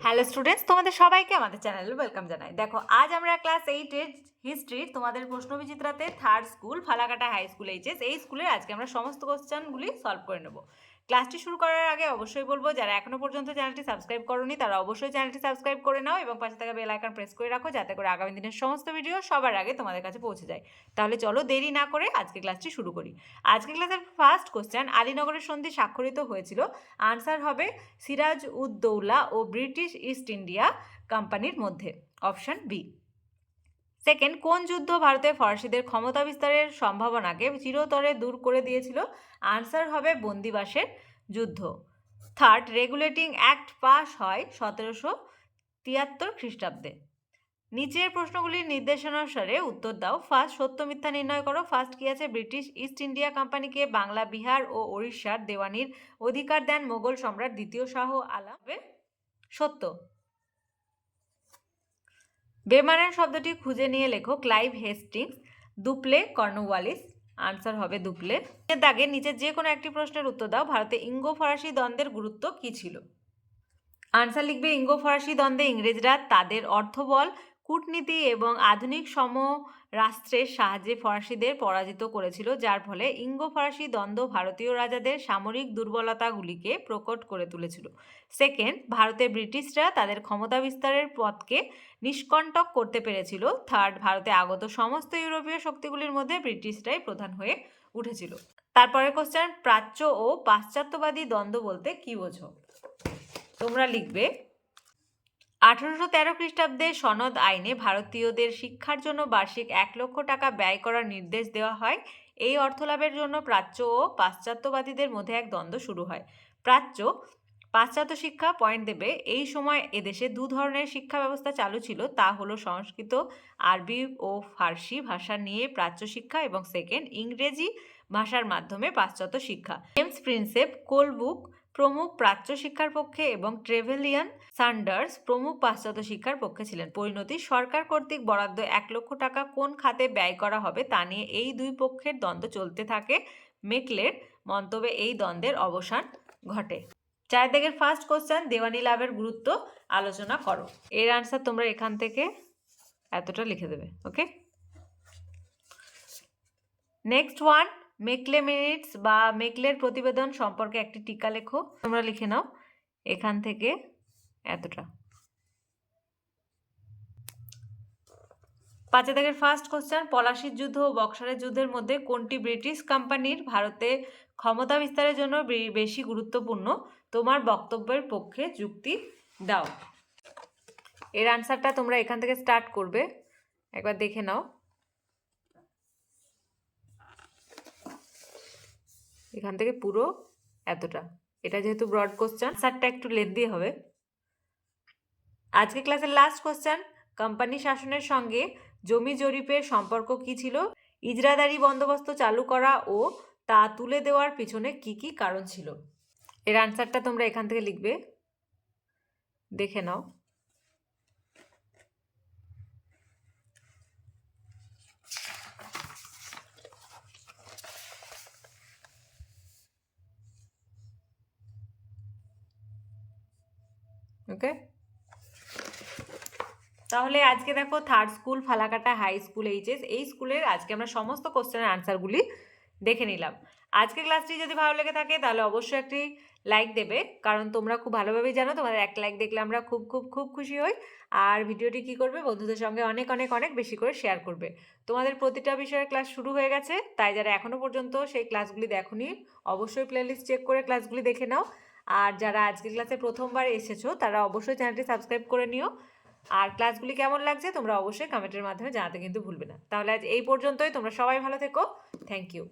Hello students, তোমাদের সবাইকে আমাদের চ্যানেলে ওয়েলকাম জানাই। দেখো, আজ আমরা ক্লাস 8-এর হিস্ট্রির তোমাদের প্রশ্নবিচিত্রাতে third school Falakata high school HS এই স্কুলের আজকে আমরা সমস্ত কোশ্চেনগুলি সলভ করে নেব। ক্লাসটি শুরু করার আগে অবশ্যই বলবো, যারা এখনো পর্যন্ত চ্যানেলটি সাবস্ক্রাইব করোনি তারা অবশ্যই চ্যানেলটি সাবস্ক্রাইব করে নাও এবং পাশে থাকা বেল আইকন প্রেস করে রাখো, যাতে করে আগামী দিনের সমস্ত ভিডিও সবার আগে তোমাদের কাছে পৌঁছে যায়। তাহলে চলো দেরি না করে আজকে ক্লাসটি শুরু করি। আজকে ক্লাসের ফার্স্ট কোশ্চেন, আলীনগরের সন্ধি স্বাক্ষরিত হয়েছিল। আনসার হবে সিরাজ উদ দৌলা ও ব্রিটিশ ইস্ট ইন্ডিয়া কোম্পানির মধ্যে, অপশন বি। সেকেন্ড, কোন যুদ্ধ ভারতে ফরাসিদের ক্ষমতা বিস্তারের সম্ভাবনাকে চিরতরে দূর করে দিয়েছিল? আনসার হবে বন্দিবাসের যুদ্ধ। থার্ড, রেগুলেটিং অ্যাক্ট পাস হয় 1773 খ্রিস্টাব্দে। নিচের প্রশ্নগুলির নির্দেশানুসারে উত্তর দাও। ফার্স্ট, সত্য মিথ্যা নির্ণয় করো। ফার্স্ট কি আছে? ব্রিটিশ ইস্ট ইন্ডিয়া কোম্পানিকে বাংলা, বিহার ও ওড়িশার দেওয়ানির অধিকার দেন মোগল সম্রাট দ্বিতীয় শাহ আলম। সত্য। বেমানান শব্দটি খুঁজে নিয়ে লেখো। Clive Hastings, Dupleix, Cornwallis. Answer হবে দুপ্লে। এর দাগে নিচে যে কোনো একটি প্রশ্নের উত্তর দাও। ভারতে ইঙ্গো ফরাসি দ্বন্দ্বের গুরুত্ব কি ছিল? আনসার লিখবে, ইঙ্গো ফরাসি দ্বন্দ্বে ইংরেজরা তাদের অর্থবল, কূটনীতি এবং আধুনিক সমরাস্ত্রের সাহায্যে ফরাসিদের পরাজিত করেছিল, যার ফলে ইঙ্গো ফরাসি দ্বন্দ্ব ভারতীয় রাজাদের সামরিক দুর্বলতাগুলিকে প্রকট করে তুলেছিল। সেকেন্ড, ভারতে ব্রিটিশরা তাদের ক্ষমতা বিস্তারের পথকে নিষ্কণ্টক করতে পেরেছিল। থার্ড, ভারতে আগত সমস্ত ইউরোপীয় শক্তিগুলির মধ্যে ব্রিটিশরাই প্রধান হয়ে উঠেছিল। তারপরের কোশ্চেন, প্রাচ্য ও পাশ্চাত্যবাদী দ্বন্দ্ব বলতে কি বোঝো? তোমরা লিখবে, 1813 খ্রিস্টাব্দে সনদ আইনে ভারতীয়দের শিক্ষার জন্য বার্ষিক 1 লক্ষ টাকা ব্যয় করার নির্দেশ দেওয়া হয়। এই অর্থলাভের জন্য প্রাচ্য ও পাশ্চাত্যবাদীদের মধ্যে এক দ্বন্দ্ব শুরু হয়। প্রাচ্য পাশ্চাত্য শিক্ষা পয়েন্ট দেবে। এই সময় এদেশে দু ধরনের শিক্ষা ব্যবস্থা চালু ছিল, তা হলো সংস্কৃত, আরবি ও ফার্সি ভাষা নিয়ে প্রাচ্য শিক্ষা, এবং সেকেন্ড, ইংরেজি ভাষার মাধ্যমে পাশ্চাত্য শিক্ষা। জেমস প্রিন্সেপ, কোলবুক প্রমুখ প্রাচ্য শিক্ষার পক্ষে এবং ট্রেভেলিয়ান সান্ডার্স প্রমুখ পাশ্চাত্য শিক্ষার পক্ষে ছিলেন। পরিণতি, সরকার কর্তৃক বরাদ্দ 1 লক্ষ টাকা কোন খাতে ব্যয় করা হবে তা নিয়ে এই দুই পক্ষের দ্বন্দ্ব চলতে থাকে। মেকলের মন্তব্যে এই দ্বন্দ্বের অবসান ঘটে। 4 দাগের ফার্স্ট কোশ্চেন, দেওয়ানি লাভের গুরুত্ব আলোচনা করো। এর আনসার তোমরা এখান থেকে এতটা লিখে দেবে। ওকে, নেক্সট ওয়ান, মেকলে মিনিটস বা মেকলের প্রতিবেদন সম্পর্কে একটি টিকা লেখো। তোমরা লিখে নাও এখান থেকে এতটা। 5 দাগের ফার্স্ট কোশ্চেন, পলাশির যুদ্ধ ও বক্সারের যুদ্ধের মধ্যে কোনটি ব্রিটিশ কোম্পানির ভারতে ক্ষমতা বিস্তারের জন্য বেশি গুরুত্বপূর্ণ? তোমার বক্তব্যের পক্ষে যুক্তি দাও। এর আনসারটা তোমরা এখান থেকে স্টার্ট করবে, একবার দেখে নাও। এখান থেকে পুরো এতটা। এটা যেহেতু ব্রড কোশ্চেন, আনসারটা একটু লেন্দি হবে। আজকে ক্লাসের লাস্ট কোশ্চেন, কোম্পানি শাসনের সঙ্গে জমি জরিপের সম্পর্ক কি ছিল? ইজরাদারি বন্দোবস্ত চালু করা ও তা তুলে দেওয়ার পিছনে কি কি কারণ ছিল? এর আনসারটা তোমরা এখান থেকে লিখবে, দেখে নাও। ওকে, তাহলে আজকে দেখো third school Falakata high school HS এই স্কুলের আজকে আমরা সমস্ত কোশ্চেনের আনসারগুলি দেখে নিলাম। আজকে ক্লাসটি যদি ভালো লেগে থাকে তাহলে অবশ্যই একটি লাইক দেবে, কারণ তোমরা খুব ভালোভাবেই জানো তোমাদের একটা লাইক দেখলে আমরা খুব খুব খুব খুশি হই। আর ভিডিওটি কি করবে, বন্ধুদের সঙ্গে অনেক অনেক অনেক বেশি করে শেয়ার করবে। তোমাদের প্রতিটা বিষয়ের ক্লাস শুরু হয়ে গেছে, তাই যারা এখনো পর্যন্ত সেই ক্লাসগুলি দেখোনি অবশ্যই প্লেলিস্ট চেক করে ক্লাসগুলি দেখে নাও। আর যারা আজকে ক্লাসে প্রথমবার এসেছো তারা অবশ্যই চ্যানেলটি সাবস্ক্রাইব করে নিও। আর ক্লাসগুলি কেমন লাগছে তোমরা অবশ্যই কমেন্টের মাধ্যমে জানাতে কিন্তু ভুলবে না। তাহলে আজ এই পর্যন্তই, তোমরা সবাই ভালো থেকো। Thank you.